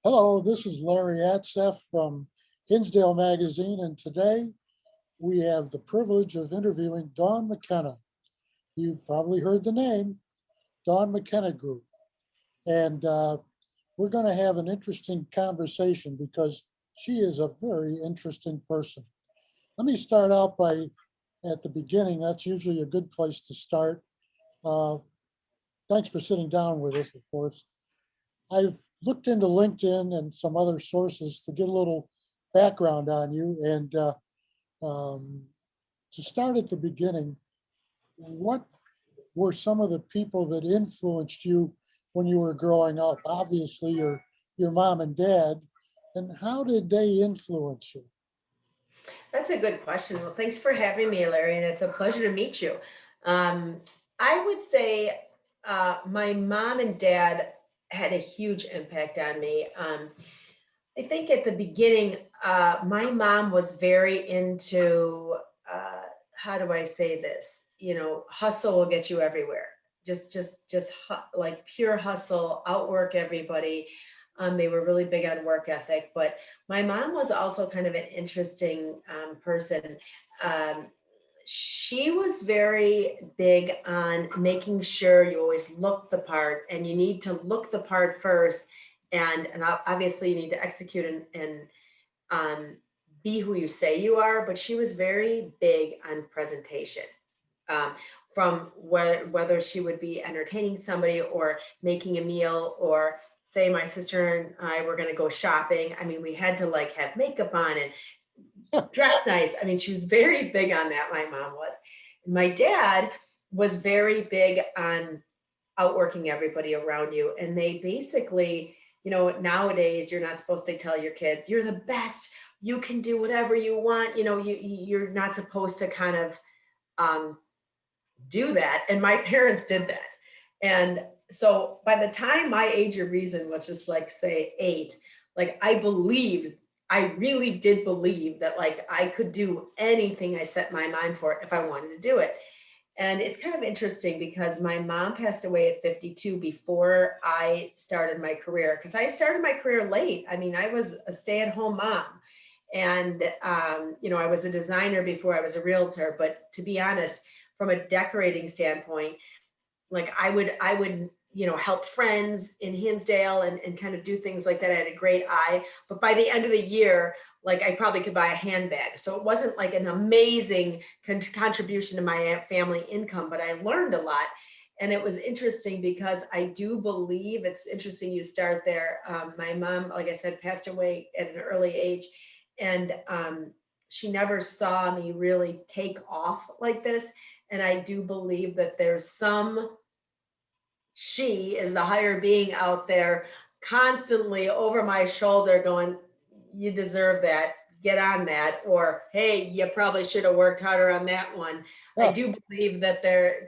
Hello, this is Larry Atsef from Hinsdale Magazine, and today we have the privilege of interviewing Dawn McKenna. You've probably heard the name, Dawn McKenna Group. And we're going to have an interesting conversation because she is a very interesting person. Let me start out by, at the beginning, that's usually a good place to start. Uh, Thanks for sitting down with us, of course. I've looked into LinkedIn and some other sources to get a little background on you. And um, to start at the beginning, what were some of the people that influenced you when you were growing up? Obviously, your mom and dad. And how did they influence you? That's a good question. Well, thanks for having me, Larry, and it's a pleasure to meet you. Um, I would say my mom and dad had a huge impact on me. I think at the beginning, my mom was very into, how do I say this? Hustle will get you everywhere. Like pure hustle, outwork everybody. They were really big on work ethic, but my mom was also kind of an interesting person. Um, she was very big on making sure you always look the part, and you need to look the part first, and obviously you need to execute and um, be who you say you are. But she was very big on presentation. Um, from whether she would be entertaining somebody or making a meal, or say my sister and I were going to go shopping. I mean, we had to like have makeup on and dress nice. I mean, she was very big on that. My mom was. My dad was very big on outworking everybody around you. And they basically, nowadays you're not supposed to tell your kids you're the best. You can do whatever you want. You're not supposed to kind of um, do that. And my parents did that. And so by the time my age of reason was just like, say, 8, like I really did believe that like I could do anything I set my mind for if I wanted to do it. And it's kind of interesting because my mom passed away at 52 before I started my career, because I started my career late. I mean, I was a stay-at-home mom. And, I was a designer before I was a realtor. But to be honest, from a decorating standpoint, like I would help friends in Hinsdale and kind of do things like that. I had a great eye, but by the end of the year, like I probably could buy a handbag. So it wasn't like an amazing contribution to my family income, but I learned a lot. And it was interesting because I do believe, it's interesting you start there. My mom, like I said, passed away at an early age, and she never saw me really take off like this. And I do believe that there's she is the higher being out there constantly over my shoulder going, you deserve that, get on that, or hey, you probably should have worked harder on that one. I Oh, do believe that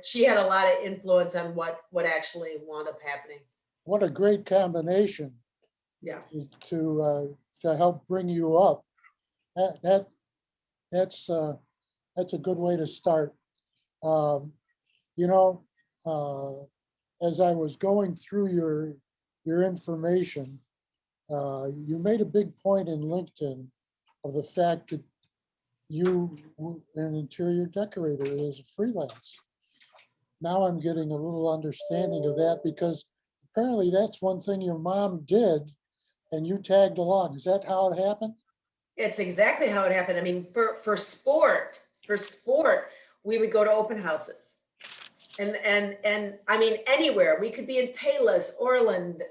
she had a lot of influence on what actually wound up happening. what a great combination Yeah. to help bring you up. That, that that's that's a good way to start. Um, you know, uh, as I was going through your information, you made a big point in LinkedIn of the fact that you were an interior decorator as a freelance. Now I'm getting a little understanding of that because apparently that's one thing your mom did and you tagged along. Is that how it happened? It's exactly how it happened. I mean, for sport, we would go to open houses. And I mean, anywhere. We could be in Palos, Orland,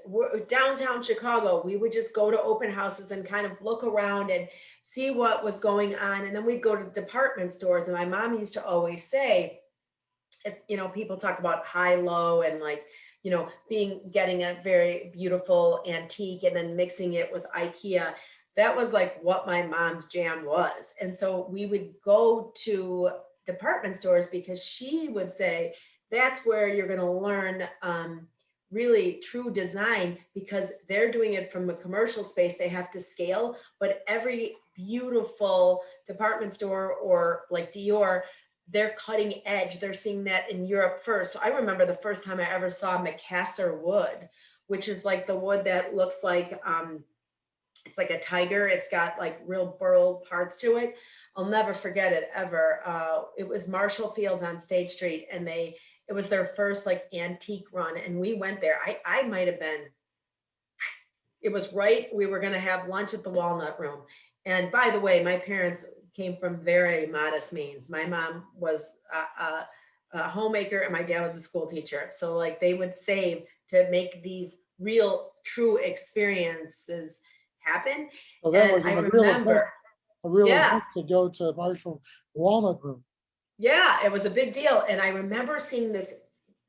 downtown Chicago. We would just go to open houses and kind of look around and see what was going on. And then we'd go to department stores. And my mom used to always say, people talk about high low and like, getting a very beautiful antique and then mixing it with IKEA. That was like what my mom's jam was. And so we would go to department stores because she would say that's where you're going to learn really true design, because they're doing it from a commercial space. They have to scale, but every beautiful department store or like Dior, they're cutting edge. They're seeing that in Europe first. So I remember the first time I ever saw Macassar wood, which is like the wood that looks like It's like a tiger. It's got like real burl parts to it. I'll never forget it ever. It was Marshall Fields on State Street, and it was their first like antique run, and we went there. I might have been. It was right. We were going to have lunch at the Walnut Room, and by the way, my parents came from very modest means. My mom was a homemaker, and my dad was a school teacher. So like they would save to make these real, true experiences happen. So that And was I a real event, remember, a real yeah, event to go to Marshall Walnut Room. yeah, it was a big deal. And I remember seeing this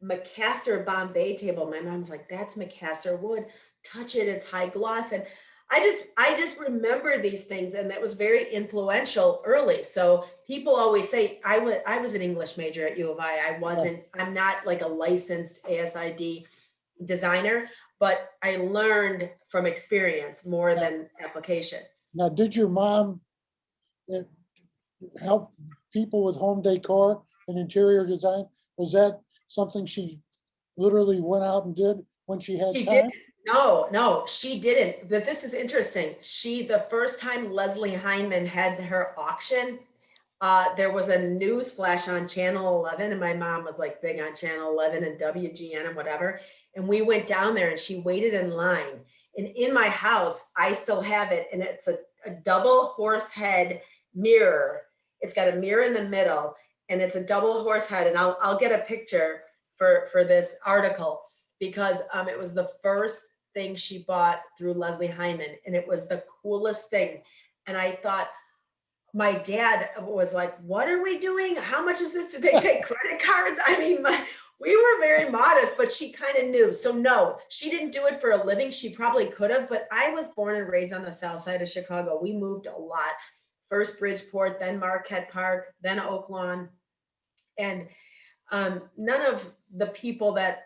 Macassar Bombay table. My mom's like, that's Macassar wood. Touch it, it's high gloss. And I just remember these things, and that was very influential early. So people always say I was an English major at U of I. I'm not like a licensed ASID designer, but I learned from experience more than application. Now, did your mom eh, help people with home decor and interior design? Was that something she literally went out and did when she had She time? didn't. No, no, she didn't. But this is interesting. The first time Leslie Hindman had her auction, there was a news flash on Channel 11, and my mom was like big on Channel 11 and WGN and whatever. And we went down there, and she waited in line. And in my house, I still have it, and it's a double horse head mirror. It's got a mirror in the middle, and it's a double horse head. And I'll get a picture for this article, because it was the first thing she bought through Leslie Hyman, and it was the coolest thing. And I thought, my dad was like, what are we doing? How much is this? Do they take credit cards? I mean, we were very modest, but she kind of knew. So no, she didn't do it for a living. She probably could have, but I was born and raised on the south side of Chicago. We moved a lot. First Bridgeport, then Marquette Park, then Oak Lawn. And none of the people that,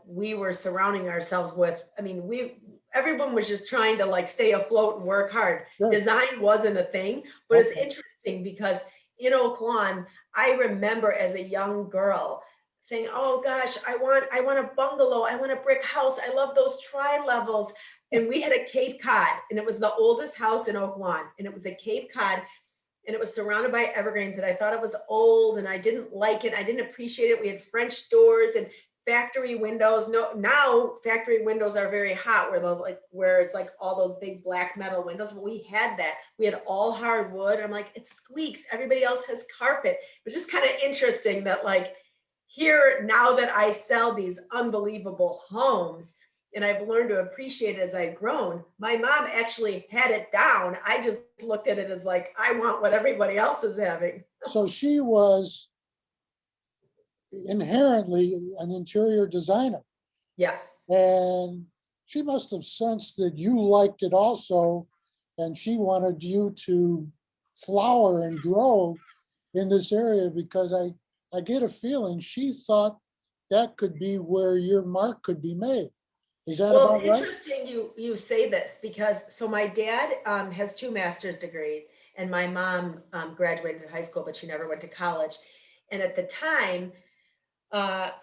we were surrounding ourselves with, I mean, everyone was just trying to like stay afloat and work hard. Sure. Design wasn't a thing, but it's Okay. interesting because in Oak Lawn, I remember as a young girl saying, oh gosh, I want a bungalow. I want a brick house. I love those tri-levels. And we had a Cape Cod, and it was the oldest house in Oak Lawn, and it was a Cape Cod, and it was surrounded by evergreens, and I thought it was old, and I didn't like it. I didn't appreciate it. We had French doors and factory windows. No, now factory windows are very hot, where it's like all those big black metal windows. But we had that. We had all hardwood. I'm like, it squeaks. Everybody else has carpet. It was just kind of interesting that like here, now that I sell these unbelievable homes, and I've learned to appreciate it as I've grown, my mom actually had it down. I just looked at it as like, I want what everybody else is having. So she was inherently an interior designer, Yes. and she must have sensed that you liked it also, and she wanted you to flower and grow in this area, because I get a feeling she thought that could be where your mark could be made. Is that Well, about it's right? interesting you say this, because so my dad has 2 master's degrees, and my mom graduated high school, but she never went to college. And at the time,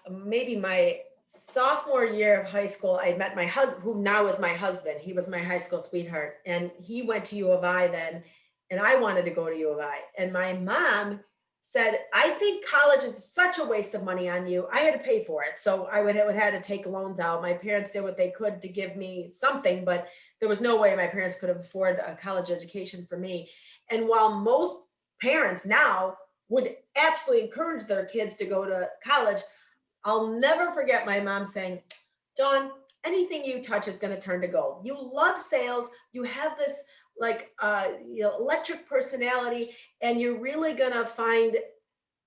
maybe my sophomore year of high school, I met my husband, who now is my husband. He was my high school sweetheart, and he went to U of I then, and I wanted to go to U of I. And my mom said, I think college is such a waste of money on you. I had to pay for it. So I would have had to take loans out. My parents did what they could to give me something, but there was no way my parents could have afforded a college education for me. And while most parents now would absolutely encourage their kids to go to college, I'll never forget my mom saying, Dawn, anything you touch is going to turn to gold. You love sales. You have this electric personality, and you're really going to find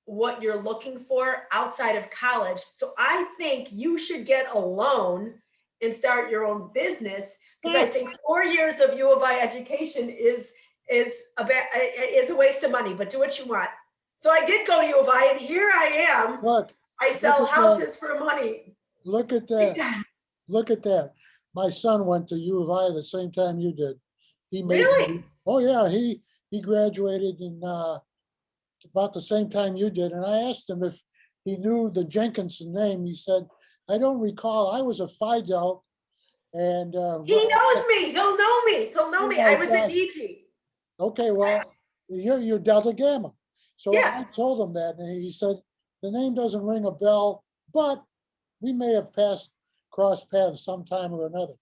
what you're looking for outside of college. So I think you should get a loan and start your own business, because I think 4 years of U of I education is a waste of money, but do what you want. So I did go to U of I, and here I am. Look, I sell look at houses for money. look at that. Look at that. My son went to U of I the same time you did. He made, Really? oh yeah, he graduated in about the same time you did. And I asked him if he knew the Jenkinson name. He said, I don't recall. I was a Phi Delta, And He knows me. He'll know me. He'll know oh me. my I was a God. DG. Okay, well, you're Delta Gamma. So Yeah. I told him that, and he said, the name doesn't ring a bell, but we may have crossed paths sometime or another.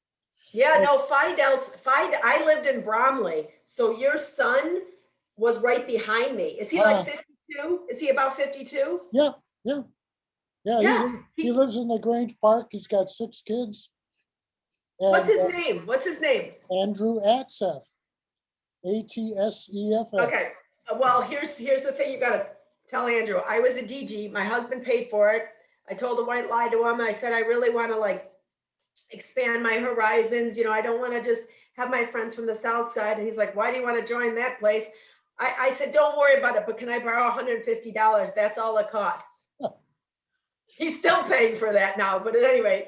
Yeah, no, Phi Delta, I lived in Bromley. So your son was right behind me. Is he like 52? Is he about 52? Yeah, yeah, yeah. Yeah. He lives in the Grange Park. He's got 6 kids. What's And his name? What's his name? Andrew Atsef, Atsef. Okay. Well, here's the thing you gotta tell Andrew. I was a DG. My husband paid for it. I told a white lie to him. I said I really want to like expand my horizons. I don't want to just have my friends from the South Side. And he's like, why do you want to join that place? I said, don't worry about it, but can I borrow $150? That's all it costs. He's still paying for that now, but at any rate,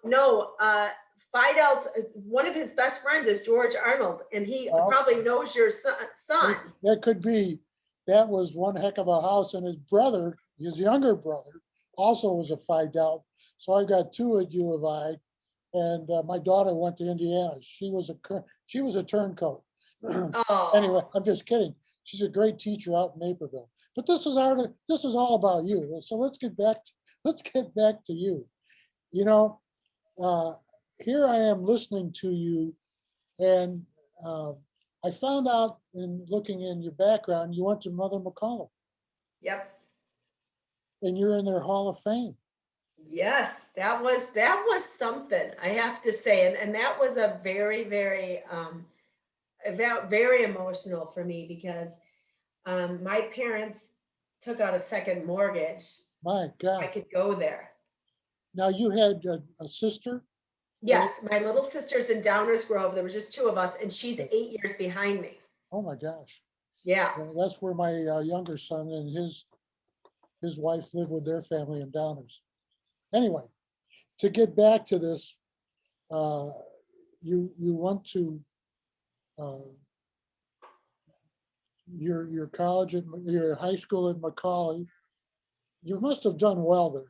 no, Fidel's, one of his best friends is George Arnold, and he probably knows your son. That could be. That was one heck of a house, and his brother, his younger brother, also was a Phi Delta. So I've got 2 at U of I, and my daughter went to Indiana. She was a turncoat. Oh. Anyway, I'm just kidding. She's a great teacher out in Naperville. But this is all about you. So let's get back to you. Here I am listening to you, and I found out in looking in your background, you went to Mother McCall, Yep. and you're in their Hall of Fame. Yes, that was something, I have to say, and that was a very, very very emotional for me because my parents took out a second mortgage My so I God. could go there. Now you had a sister? Yes, my little sister's in Downers Grove. There was just 2 of us, and she's 8 years behind me. Oh my gosh. Yeah. Well, that's where my younger son and his wife live with their family in Downers. Anyway, to get back to this, you went to your college at your high school at Macaulay. You must have done well there.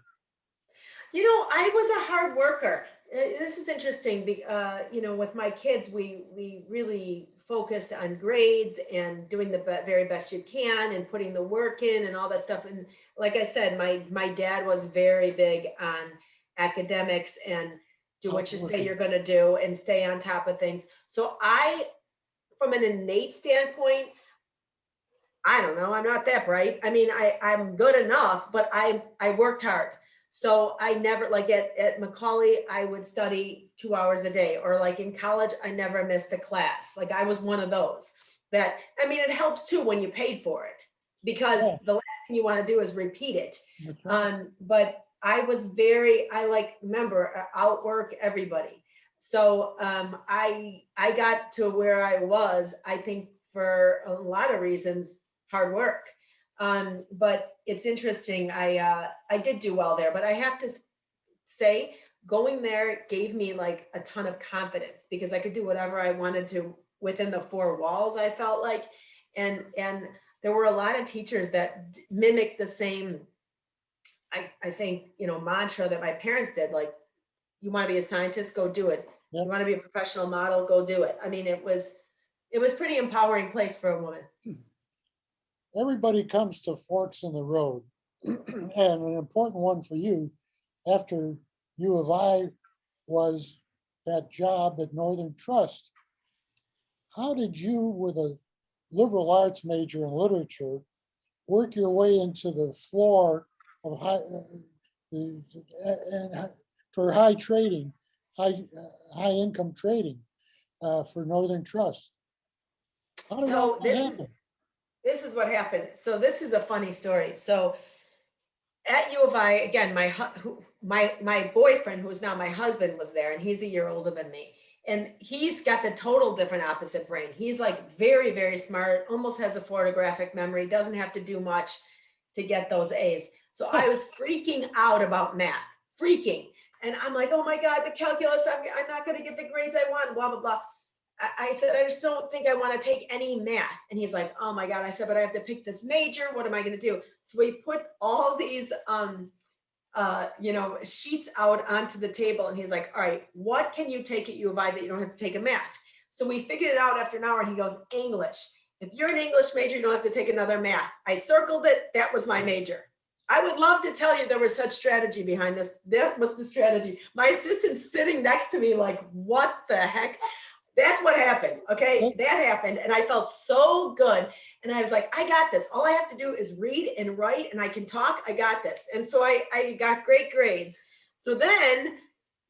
I was a hard worker. This is interesting. With my kids, we really focused on grades and doing the very best you can and putting the work in and all that stuff. And like I said, my dad was very big on academics and do what you say you're going to do and stay on top of things. So from an innate standpoint, I don't know, I'm not that bright. I mean, I'm good enough, but I worked hard. So I never, like at Macaulay, I would study 2 hours a day, or like in college, I never missed a class. Like I was one of those that, I mean, it helps too when you paid for it, because the last thing you want to do is repeat it. But remember, outwork everybody. So I got to where I was, I think for a lot of reasons, hard work. But it's interesting. I did do well there, but I have to say, going there gave me like a ton of confidence because I could do whatever I wanted to within the 4 walls. I felt like, and there were a lot of teachers that mimicked the same, I think, mantra that my parents did. Like, you want to be a scientist, go do it. Yep. You want to be a professional model, go do it. I mean, it was pretty empowering place for a woman. Everybody comes to forks in the road, and an important one for you after U of I was that job at Northern Trust. How did you, with a liberal arts major in literature, work your way into the floor of for high trading, high income trading for Northern Trust? So this is what happened. So this is a funny story. So at U of I, again, my boyfriend, who is now my husband, was there, and he's a year older than me. And he's got the total different opposite brain. He's like very, very smart, almost has a photographic memory, doesn't have to do much to get those A's. So I was freaking out about math, freaking. And I'm like, oh my God, the calculus, I'm not going to get the grades I want, blah, blah, blah. I said, I just don't think I want to take any math. And he's like, oh my God. I said, but I have to pick this major. What am I going to do? So we put all these sheets out onto the table. And he's like, all right, what can you take at U of I that you don't have to take a math? So we figured it out after an hour and he goes, English. If you're an English major, you don't have to take another math. I circled it. That was my major. I would love to tell you there was such strategy behind this. That was the strategy. My assistant's sitting next to me like, what the heck? That's what happened. Okay. That happened. And I felt so good. And I was like, I got this. All I have to do is read and write and I can talk. I got this. And so I got great grades. So then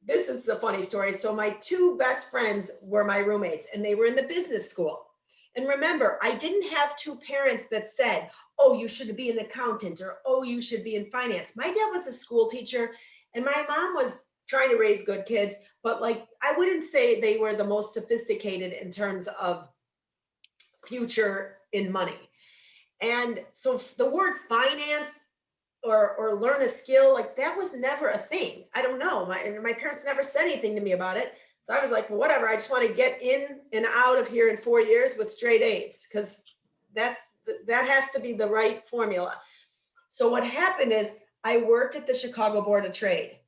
this is a funny story. So my two best friends were my roommates and they were in the business school. And remember, I didn't have two parents that said, oh, you should be an accountant or, oh, you should be in finance. My dad was a school teacher and my mom was trying to raise good kids, but like, I wouldn't say they were the most sophisticated in terms of future in money. And so the word finance or learn a skill, like that was never a thing. I don't know. My parents never said anything to me about it. So I was like, well, whatever. I just want to get in and out of here in 4 years with straight A's because that has to be the right formula. So what happened is I worked at the Chicago Board of Trade.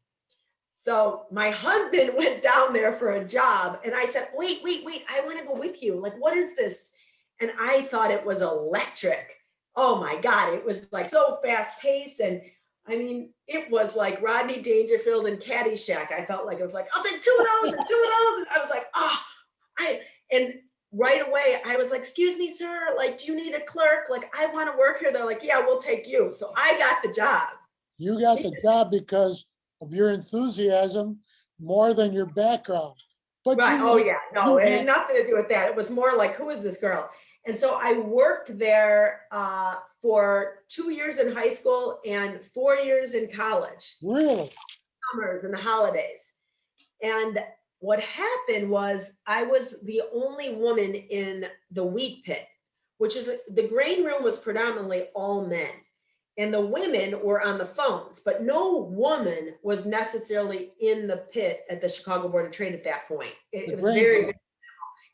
So my husband went down there for a job and I said, wait, I want to go with you. Like, what is this? And I thought it was electric. Oh my God, it was like so fast paced. And I mean, it was like Rodney Dangerfield and Caddyshack. I felt like it was like, I'll take 2 of those and 2 of those. And I was like, and right away, I was like, excuse me, sir, like, do you need a clerk? Like, I want to work here. They're like, yeah, we'll take you. So I got the job. You got the job because of your enthusiasm more than your background. But right. Oh yeah. No, it had had, nothing to do with that. It was more like, who is this girl? And so I worked there for 2 years in high school and 4 years in college. really? Summers and the holidays. And what happened was I was the only woman in the wheat pit, which is the grain room was predominantly all men. And the women were on the phones, but no woman was necessarily in the pit at the Chicago Board of Trade at that point. It was very,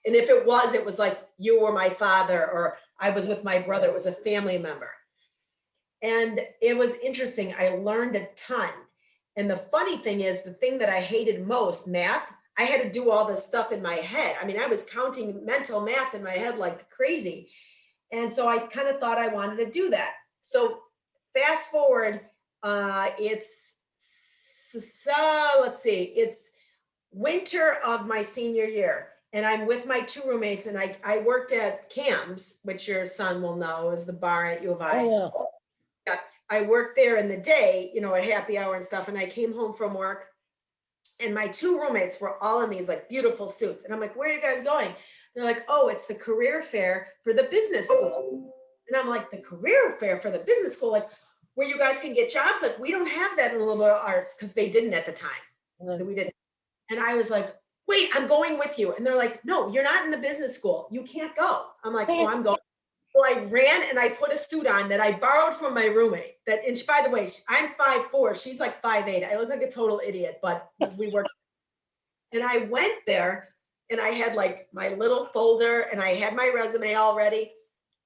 and if it was like, you were my father, or I was with my brother, it was a family member. And it was interesting. I learned a ton. And the funny thing is, the thing that I hated most, math, I had to do all this stuff in my head. I mean, I was counting mental math in my head like crazy. And so I kind of thought I wanted to do that. So fast forward, it's winter of my senior year. And I'm with my two roommates and I worked at Cam's, which your son will know is the bar at U of I. Oh, yeah. I worked there in the day, a happy hour and stuff. And I came home from work and my two roommates were all in these like beautiful suits. And I'm like, where are you guys going? They're like, oh, it's the career fair for the business school. And I'm like, the career fair for the business school, like where you guys can get jobs? Like, we don't have that in the liberal arts because they didn't at the time. right. We didn't. And I was like, wait, I'm going with you. And they're like, no, you're not in the business school. You can't go. I'm like, oh, I'm going. So I ran and I put a suit on that I borrowed from my roommate. And by the way, I'm 5'4". She's like 5'8". I look like a total idiot, but we worked. And I went there and I had like my little folder and I had my resume already.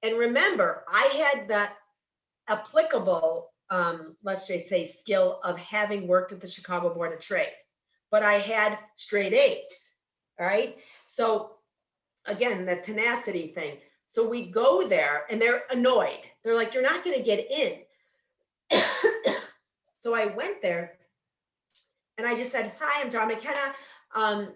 And remember, I had that applicable, let's just say, skill of having worked at the Chicago Board of Trade, but I had straight A's. All right. So again, the tenacity thing. So we go there and they're annoyed. They're like, you're not going to get in. So I went there and I just said, hi, I'm Dawn McKenna. I'm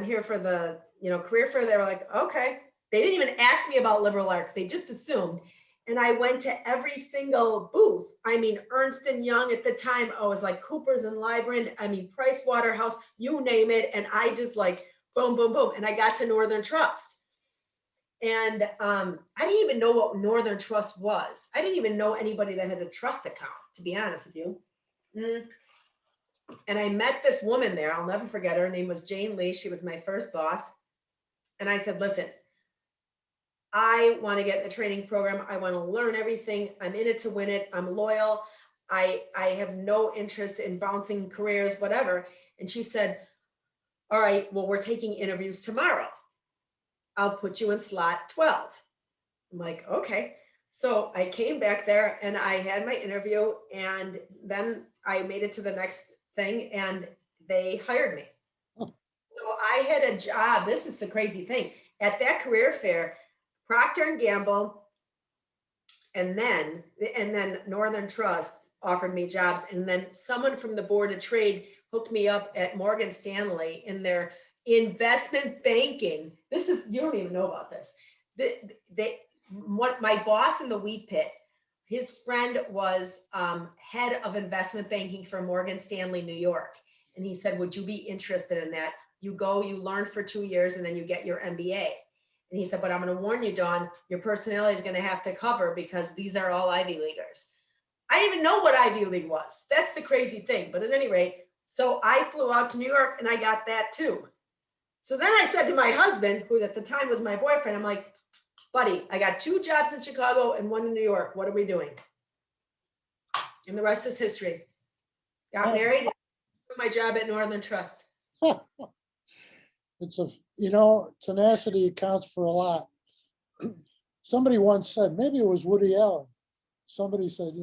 here for the, career fair. They were like, okay. They didn't even ask me about liberal arts. They just assumed. And I went to every single booth. I mean, Ernst & Young at the time, I was like Coopers and Lybrand, I mean, Price Waterhouse, you name it. And I just like, boom, boom, boom. And I got to Northern Trust. And I didn't even know what Northern Trust was. I didn't even know anybody that had a trust account, to be honest with you. And I met this woman there. I'll never forget her. Her name was Jane Lee. She was my first boss. And I said, listen, I want to get in the training program. I want to learn everything. I'm in it to win it. I'm loyal. I have no interest in bouncing careers, whatever. And she said, all right, well, we're taking interviews tomorrow. I'll put you in slot 12. I'm like, okay. So I came back there and I had my interview, and then I made it to the next thing and they hired me. So I had a job. This is the crazy thing. At that career fair, Procter and Gamble and then Northern Trust offered me jobs, and then someone from the Board of Trade hooked me up at Morgan Stanley in their investment banking. This is, you don't even know about this. What my boss in the wheat pit, his friend was head of investment banking for Morgan Stanley, New York. And he said, would you be interested in that? You go, you learn for 2 years, and then you get your MBA. And he said, but I'm going to warn you, Dawn, your personality is going to have to cover because these are all Ivy Leaguers. I didn't even know what Ivy League was. That's the crazy thing. But at any rate, so I flew out to New York and I got that too. So then I said to my husband, who at the time was my boyfriend, I'm like, buddy, I got 2 jobs in Chicago and 1 in New York. What are we doing? And the rest is history. Got married, took my job at Northern Trust. It's tenacity accounts for a lot. Somebody once said, maybe it was Woody Allen. Somebody said,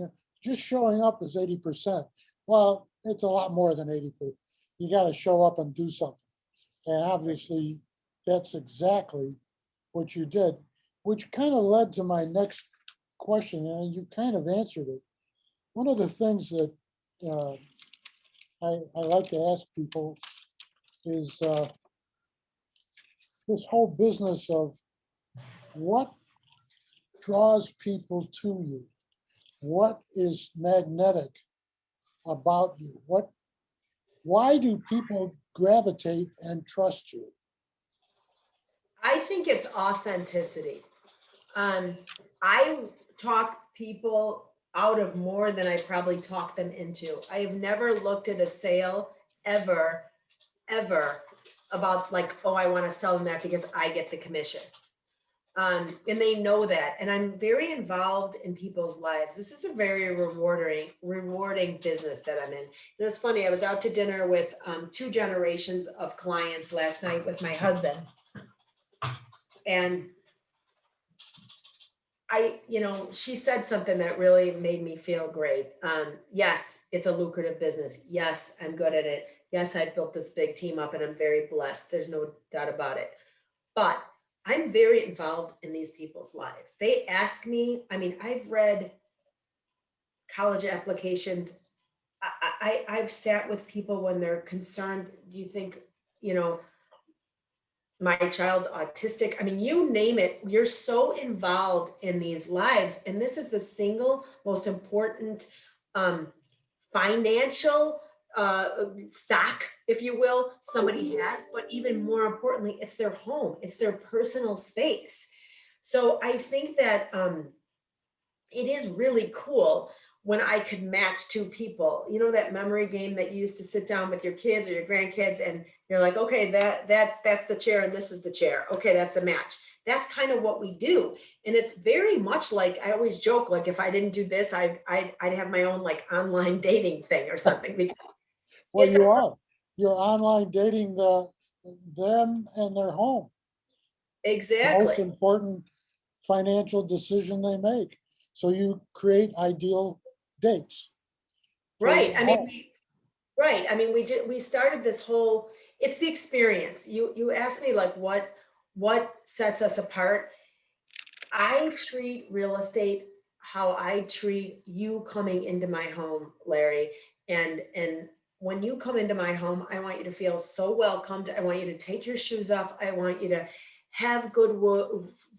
just showing up is 80%. Well, it's a lot more than 80%. You got to show up and do something. And obviously, that's exactly what you did, which kind of led to my next question, and you kind of answered it. One of the things that I like to ask people is this whole business of what draws people to you? What is magnetic about you? Why do people gravitate and trust you? I think it's authenticity. I talk people out of more than I probably talk them into. I have never looked at a sale ever about like, oh, I want to sell them that because I get the commission. And they know that. And I'm very involved in people's lives. This is a very rewarding business that I'm in. And it's funny, I was out to dinner with 2 generations of clients last night with my husband. And she said something that really made me feel great. Yes, it's a lucrative business. Yes, I'm good at it. Yes, I've built this big team up and I'm very blessed. There's no doubt about it. But I'm very involved in these people's lives. They ask me, I've read college applications. I've sat with people when they're concerned. Do you think, my child's autistic? You name it. You're so involved in these lives. And this is the single most important financial stock, if you will, somebody has. But even more importantly, it's their home. It's their personal space. So I think that it is really cool when I could match 2 people. That memory game that you used to sit down with your kids or your grandkids and you're like, okay, that's the chair and this is the chair. Okay, that's a match. That's kind of what we do. And it's very much like, I always joke, like if I didn't do this, I'd have my own like online dating thing or something. Because well, you're online dating them and their home. Exactly. The most important financial decision they make. So you create ideal dates. Right. We started this whole, it's the experience. You asked me like what sets us apart. I treat real estate how I treat you coming into my home, Larry. And when you come into my home, I want you to feel so welcomed. I want you to take your shoes off. I want you to have good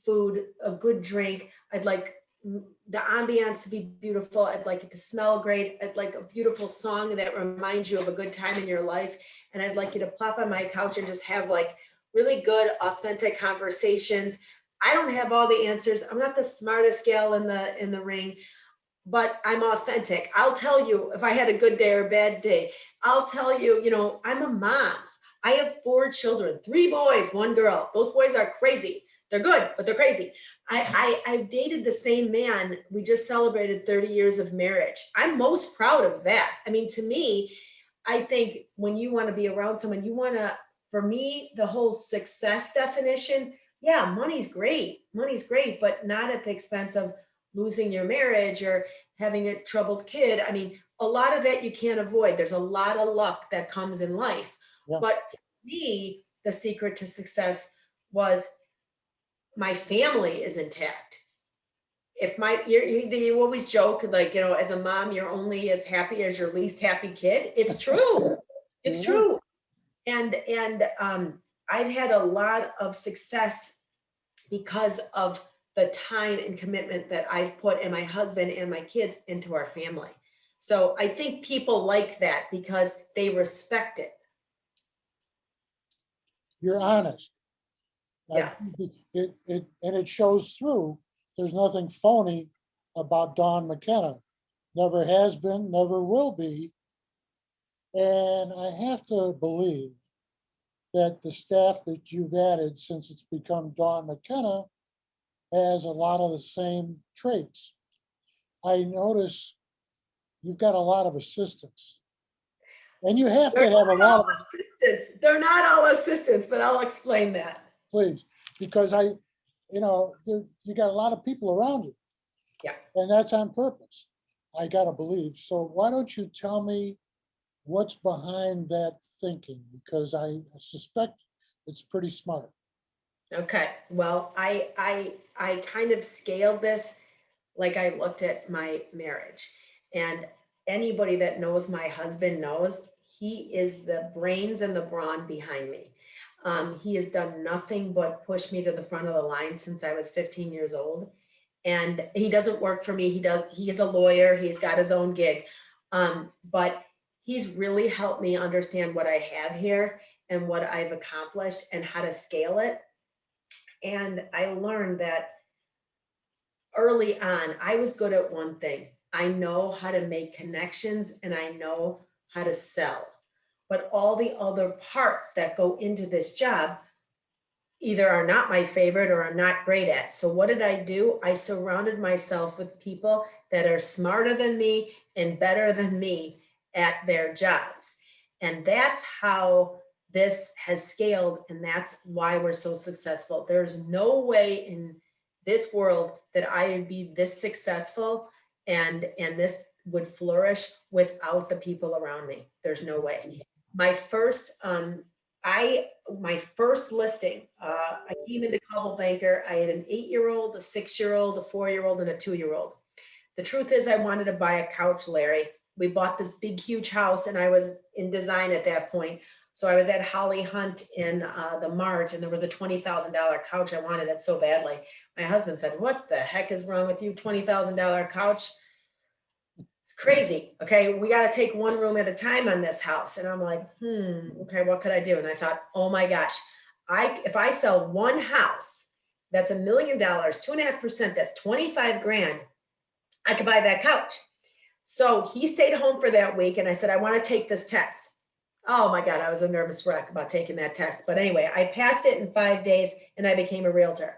food, a good drink. I'd like the ambiance to be beautiful. I'd like it to smell great. I'd like a beautiful song that reminds you of a good time in your life. And I'd like you to plop on my couch and just have like really good, authentic conversations. I don't have all the answers. I'm not the smartest gal in the ring, but I'm authentic. I'll tell you if I had a good day or a bad day. I'll tell you, I'm a mom. I have 4 children, 3 boys, 1 girl. Those boys are crazy. They're good, but they're crazy. I've dated the same man. We just celebrated 30 years of marriage. I'm most proud of that. To me, I think when you want to be around someone, for me, the whole success definition, yeah, money's great, but not at the expense of losing your marriage or having a troubled kid. I mean, a lot of that you can't avoid. There's a lot of luck that comes in life. Yeah. But for me, the secret to success was my family is intact. If you always joke, like, you know, as a mom, you're only as happy as your least happy kid. It's true. It's Yeah. true. And I've had a lot of success because of the time and commitment that I've put, and my husband and my kids, into our family. So I think people like that because they respect it. You're honest. Yeah. And it shows through. There's nothing phony about Dawn McKenna. Never has been, never will be. And I have to believe that the staff that you've added since it's become Dawn McKenna has a lot of the same traits. I notice you've got a lot of assistants. And you have to They're have a not lot all of, assistants. They're not all assistants, but I'll explain that. please, because you got a lot of people around you. Yeah. And that's on purpose, I gotta believe. So why don't you tell me what's behind that thinking? Because I suspect it's pretty smart. Okay. Well, I kind of scaled this like I looked at my marriage. And anybody that knows my husband knows he is the brains and the brawn behind me. He has done nothing but push me to the front of the line since I was 15 years old. And he doesn't work for me. He is a lawyer. He's got his own gig. But he's really helped me understand what I have here and what I've accomplished and how to scale it. And I learned that early on, I was good at one thing. I know how to make connections and I know how to sell. But all the other parts that go into this job either are not my favorite or I'm not great at. So what did I do? I surrounded myself with people that are smarter than me and better than me at their jobs. And that's how this has scaled. And that's why we're so successful. There's no way in this world that I would be this successful and this would flourish without the people around me. There's no way. My first listing, I came into Coldwell Banker. I had an 8-year-old, a 6-year-old, a 4-year-old, and a 2-year-old. The truth is I wanted to buy a couch, Larry. We bought this big, huge house and I was in design at that point. So I was at Holly Hunt in the March and there was a $20,000 couch. I wanted it so badly. My husband said, "What the heck is wrong with you? $20,000 couch? It's crazy. Okay, we got to take one room at a time on this house." And I'm like, okay, what could I do? And I thought, oh my gosh, if I sell one house, that's $1 million, 2.5%, that's 25 grand. I could buy that couch. So he stayed home for that week. And I said, I want to take this test. Oh my God, I was a nervous wreck about taking that test. But anyway, I passed it in 5 days and I became a realtor.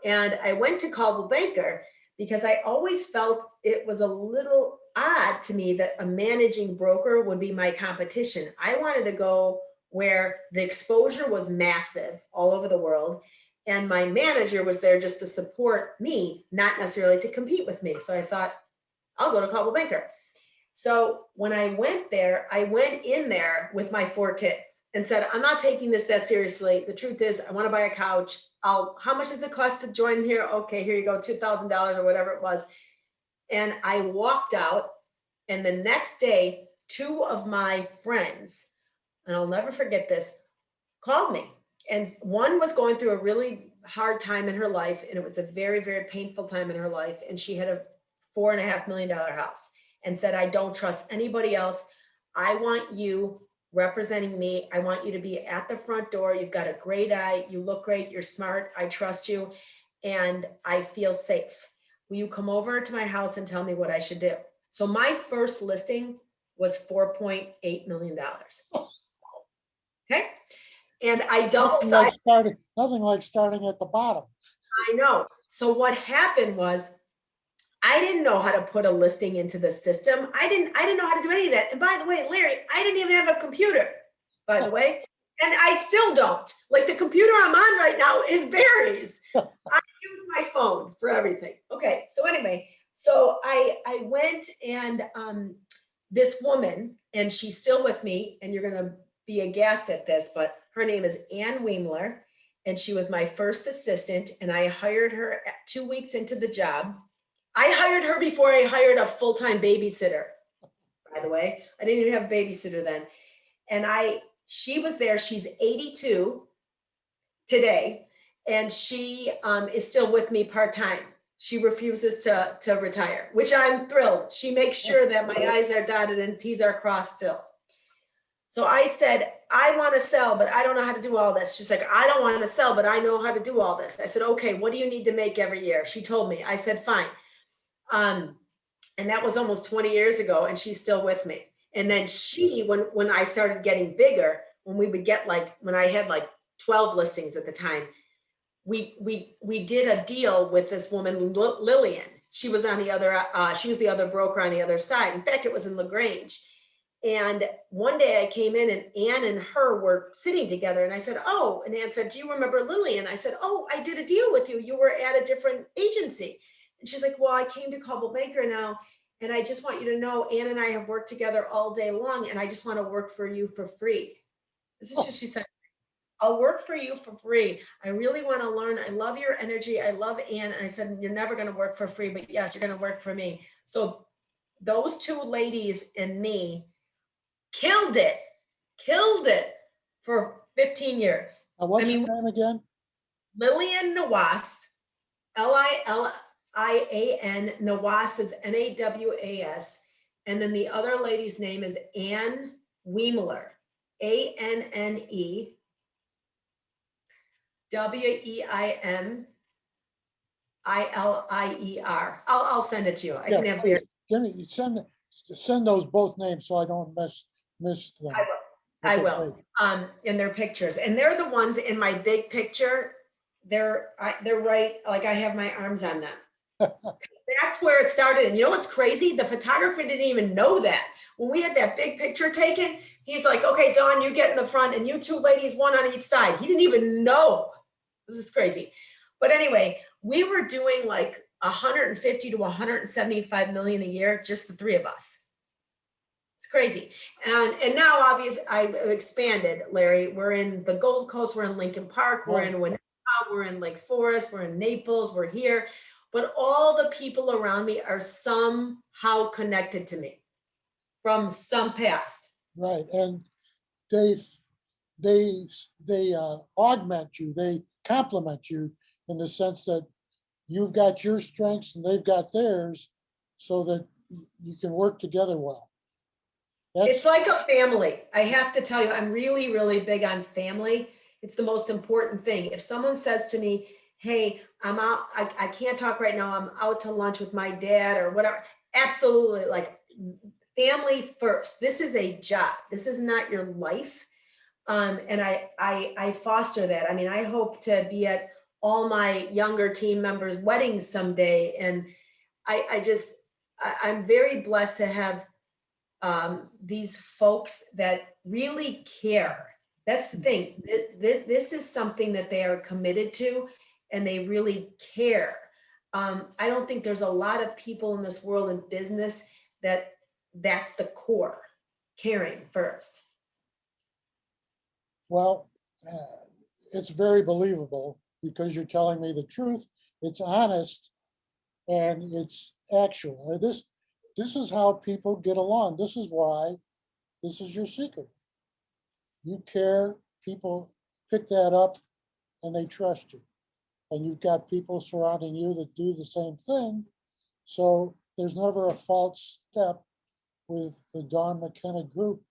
And I went to Coldwell Banker because I always felt it was a little odd to me that a managing broker would be my competition. I wanted to go where the exposure was massive all over the world. And my manager was there just to support me, not necessarily to compete with me. So I thought, I'll go to Coldwell Banker. So when I went there, I went in there with my 4 kids and said, I'm not taking this that seriously. The truth is, I want to buy a couch. How much does it cost to join here? Okay, here you go, $2,000 or whatever it was. And I walked out. And the next day, 2 of my friends, and I'll never forget this, called me. And one was going through a really hard time in her life. And it was a very, very painful time in her life. And she had a $4.5 million house and said, I don't trust anybody else. I want you representing me. I want you to be at the front door. You've got a great eye. You look great. You're smart. I trust you. And I feel safe. Will you come over to my house and tell me what I should do? So my first listing was $4.8 million. Okay. And I doubled size. Nothing like starting at the bottom. I know. So what happened was I didn't know how to put a listing into the system. I didn't know how to do any of that. And by the way, Larry, I didn't even have a computer, by the way. And I still don't. Like the computer I'm on right now is Barry's. I use my phone for everything. Okay, so anyway, so I went and this woman, and she's still with me, and you're gonna be aghast at this, but her name is Ann Weimler, and she was my first assistant, and I hired her 2 weeks into the job. I hired her before I hired a full-time babysitter, by the way. I didn't even have a babysitter then. And she was there, she's 82 today, and she is still with me part-time. She refuses to retire, which I'm thrilled. She makes sure that my I's are dotted and T's are crossed still. So I said, I want to sell, but I don't know how to do all this. She's like, I don't want to sell, but I know how to do all this. I said, okay, what do you need to make every year? She told me. I said, fine. And that was almost 20 years ago, and she's still with me. And then when I started getting bigger, when we would get when I had 12 listings at the time, we did a deal with this woman, Lillian. She was on the other, she was the other broker on the other side. In fact, it was in LaGrange. And one day I came in and Ann and her were sitting together, and I said, oh, and Ann said, do you remember Lillian? I said, oh, I did a deal with you. You were at a different agency. And she's like, well, I came to Coldwell Banker now, and I just want you to know, Ann and I have worked together all day long, and I just want to work for you for free. This is what she said. I'll work for you for free. I really want to learn. I love your energy. I love Ann. And I said, you're never going to work for free, but yes, you're going to work for me. So those two ladies and me killed it for 15 years. What's your name again? Lillian Nawas, Lian, Nawas is Nawas. And then the other lady's name is Ann Weimler, ANNE WEIMILIER. I'll send it to you. I can have please. Send those both names so I don't miss them. I will. In their pictures, and they're the ones in my big picture. They're right. Like I have my arms on them. That's where it started. And you know what's crazy? The photographer didn't even know that. When we had that big picture taken, he's like, okay, Dawn, you get in the front and you two ladies, one on each side. He didn't even know. This is crazy. But anyway, we were doing 150 to 175 million a year, just the three of us. It's crazy. And now obviously I've expanded, Larry. We're in the Gold Coast, we're in Lincoln Park, we're in Winnetka, we're in Lake Forest, we're in Naples, we're here. But all the people around me are somehow connected to me from some past. Right. And they augment you, they complement you in the sense that you've got your strengths and they've got theirs, so that you can work together well. It's like a family. I have to tell you, I'm really, really big on family. It's the most important thing. If someone says to me, hey, I'm out, I can't talk right now, I'm out to lunch with my dad or whatever, absolutely, family first. This is a job. This is not your life. And I foster that. I mean, I hope to be at all my younger team members' weddings someday. And I'm very blessed to have these folks that really care. That's the thing. This is something that they are committed to, and they really care. I don't think there's a lot of people in this world in business that's the core, caring first. Well, it's very believable because you're telling me the truth. It's honest and it's actual. This is how people get along. This is why this is your secret. You care, people pick that up and they trust you. And you've got people surrounding you that do the same thing. So there's never a false step with the Dawn McKenna group.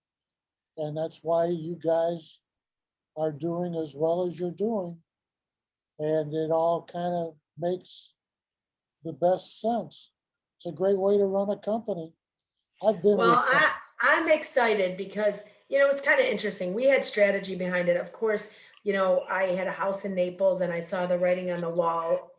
And that's why you guys are doing as well as you're doing. And it all kind of makes the best sense. It's a great way to run a company. I'm excited because, it's kind of interesting. We had strategy behind it. Of course, I had a house in Naples and I saw the writing on the wall,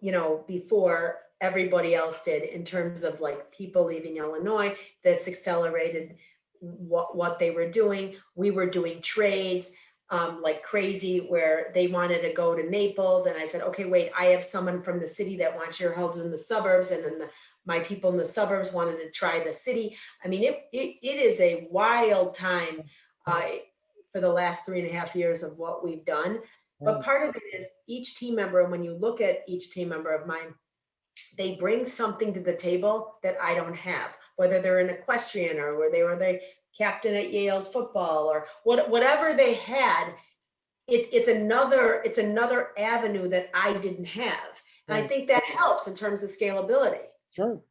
before everybody else did, in terms of people leaving Illinois. That's accelerated what they were doing. We were doing trades. like crazy, where they wanted to go to Naples. And I said, okay, wait, I have someone from the city that wants your house in the suburbs. And then my people in the suburbs wanted to try the city. I mean, it is a wild time for the last 3.5 years of what we've done. But part of it is each team member, and when you look at each team member of mine, they bring something to the table that I don't have, whether they're an equestrian or where they were the captain at Yale's football or whatever they had. It's another avenue that I didn't have. And I think that helps in terms of scalability. Sure.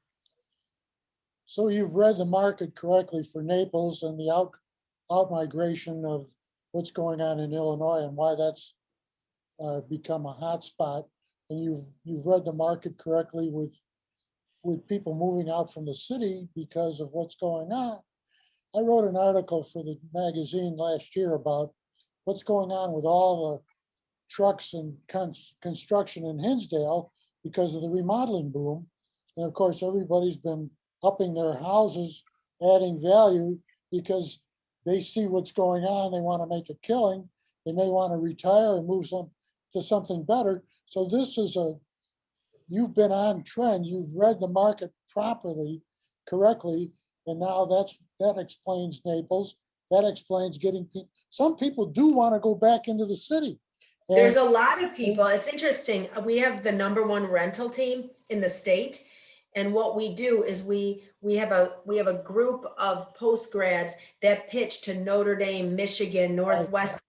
So you've read the market correctly for Naples and the out migration of what's going on in Illinois and why that's become a hot spot. And you've read the market correctly with people moving out from the city because of what's going on. I wrote an article for the magazine last year about what's going on with all the trucks and construction in Hinsdale because of the remodeling boom. And of course, everybody's been upping their houses, adding value because they see what's going on. They want to make a killing. They may want to retire and move to something better. So this is you've been on trend. You've read the market properly, correctly. And now that explains Naples. That explains getting people. Some people do want to go back into the city. There's a lot of people. It's interesting. We have the #1 rental team in the state. And what we do is we have a group of post-grads that pitch to Notre Dame, Michigan, Northwestern.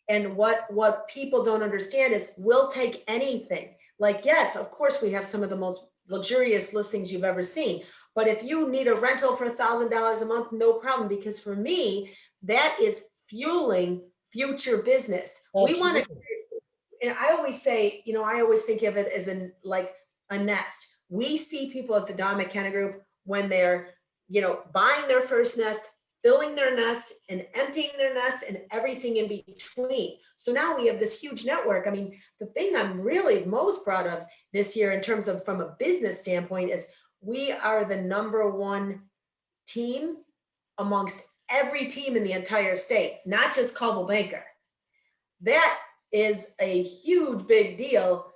And what people don't understand is we'll take anything. Like, yes, of course, we have some of the most luxurious listings you've ever seen. But if you need a rental for $1,000 a month, no problem. Because for me, that is fueling future business. Absolutely. We want to, and I always say, I always think of it as like a nest. We see people at the Dawn McKenna Group when they're, buying their first nest, filling their nest and emptying their nest and everything in between. So now we have this huge network. I mean, the thing I'm really most proud of this year in terms of from a business standpoint is we are the #1 team amongst every team in the entire state, not just Coldwell Banker. That is a huge, big deal.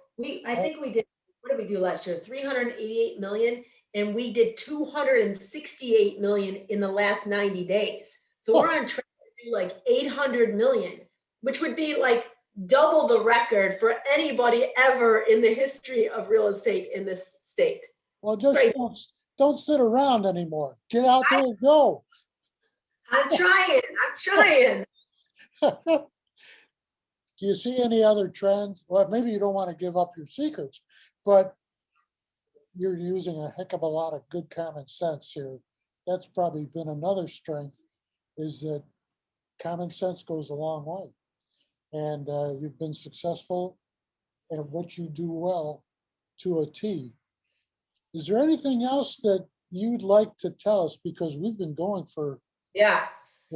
I think we did, what did we do last year? 388 million. And we did 268 million in the last 90 days. So we're on track to do like 800 million, which would be like double the record for anybody ever in the history of real estate in this state. Well, just don't sit around anymore. Get out there and go. I'm trying. Do you see any other trends? Well, maybe you don't want to give up your secrets, but you're using a heck of a lot of good common sense here. That's probably been another strength, is that common sense goes a long way. And you've been successful at what you do well to a T. Is there anything else that you'd like to tell us? Because we've been going for a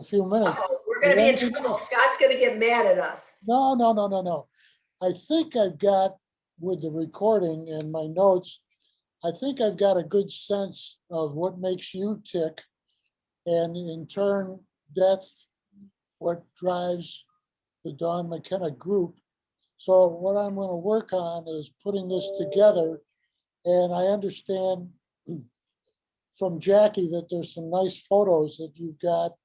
few minutes. We're going to be in trouble. Scott's going to get mad at us. No. I think I've got, with the recording and my notes, I think I've got a good sense of what makes you tick. And in turn, that's what drives the Dawn McKenna Group. So what I'm going to work on is putting this together. And I understand from Jackie that there's some nice photos that you've got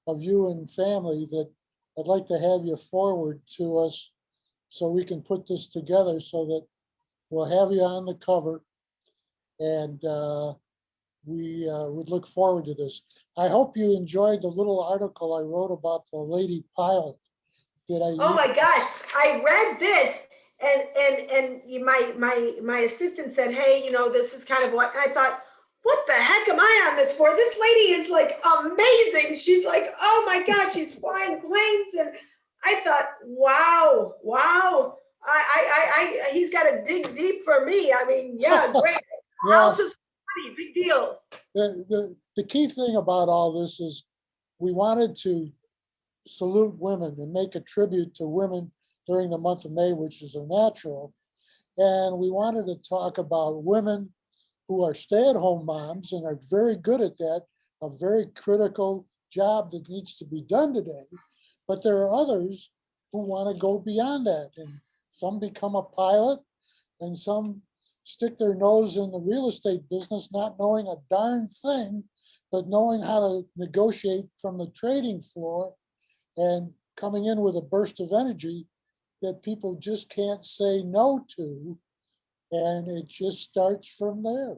of you and family that I'd like to have you forward to us so we can put this together so that we'll have you on the cover. And we would look forward to this. I hope you enjoyed the little article I wrote about the lady pilot. Oh my gosh, I read this and my assistant said, hey, this is kind of what, and I thought, what the heck am I on this for? This lady is like amazing. She's like, oh my gosh, she's flying planes. And I thought, wow. He's got to dig deep for me. I mean, yeah, great. House is funny, big deal. The key thing about all this is we wanted to salute women and make a tribute to women during the month of May, which is a natural. And we wanted to talk about women who are stay-at-home moms and are very good at that, a very critical job that needs to be done today. But there are others who want to go beyond that, and some become a pilot, and some stick their nose in the real estate business, not knowing a darn thing, but knowing how to negotiate from the trading floor and coming in with a burst of energy that people just can't say no to. And it just starts from there.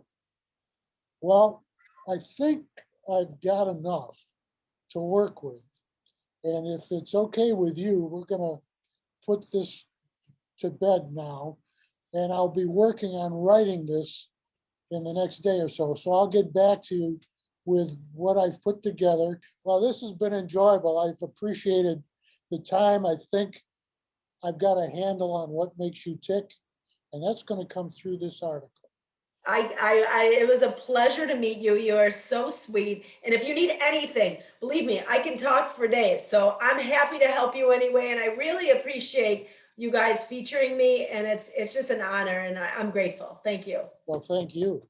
Well, I think I've got enough to work with. And if it's okay with you, we're gonna put this to bed now. And I'll be working on writing this in the next day or so. So I'll get back to you with what I've put together. Well, this has been enjoyable. I've appreciated the time. I think I've got a handle on what makes you tick, and that's going to come through this article. It was a pleasure to meet you. You are so sweet. And if you need anything, believe me, I can talk for days. So I'm happy to help you anyway. And I really appreciate you guys featuring me. And it's just an honor, and I'm grateful. Thank you. Well, thank you.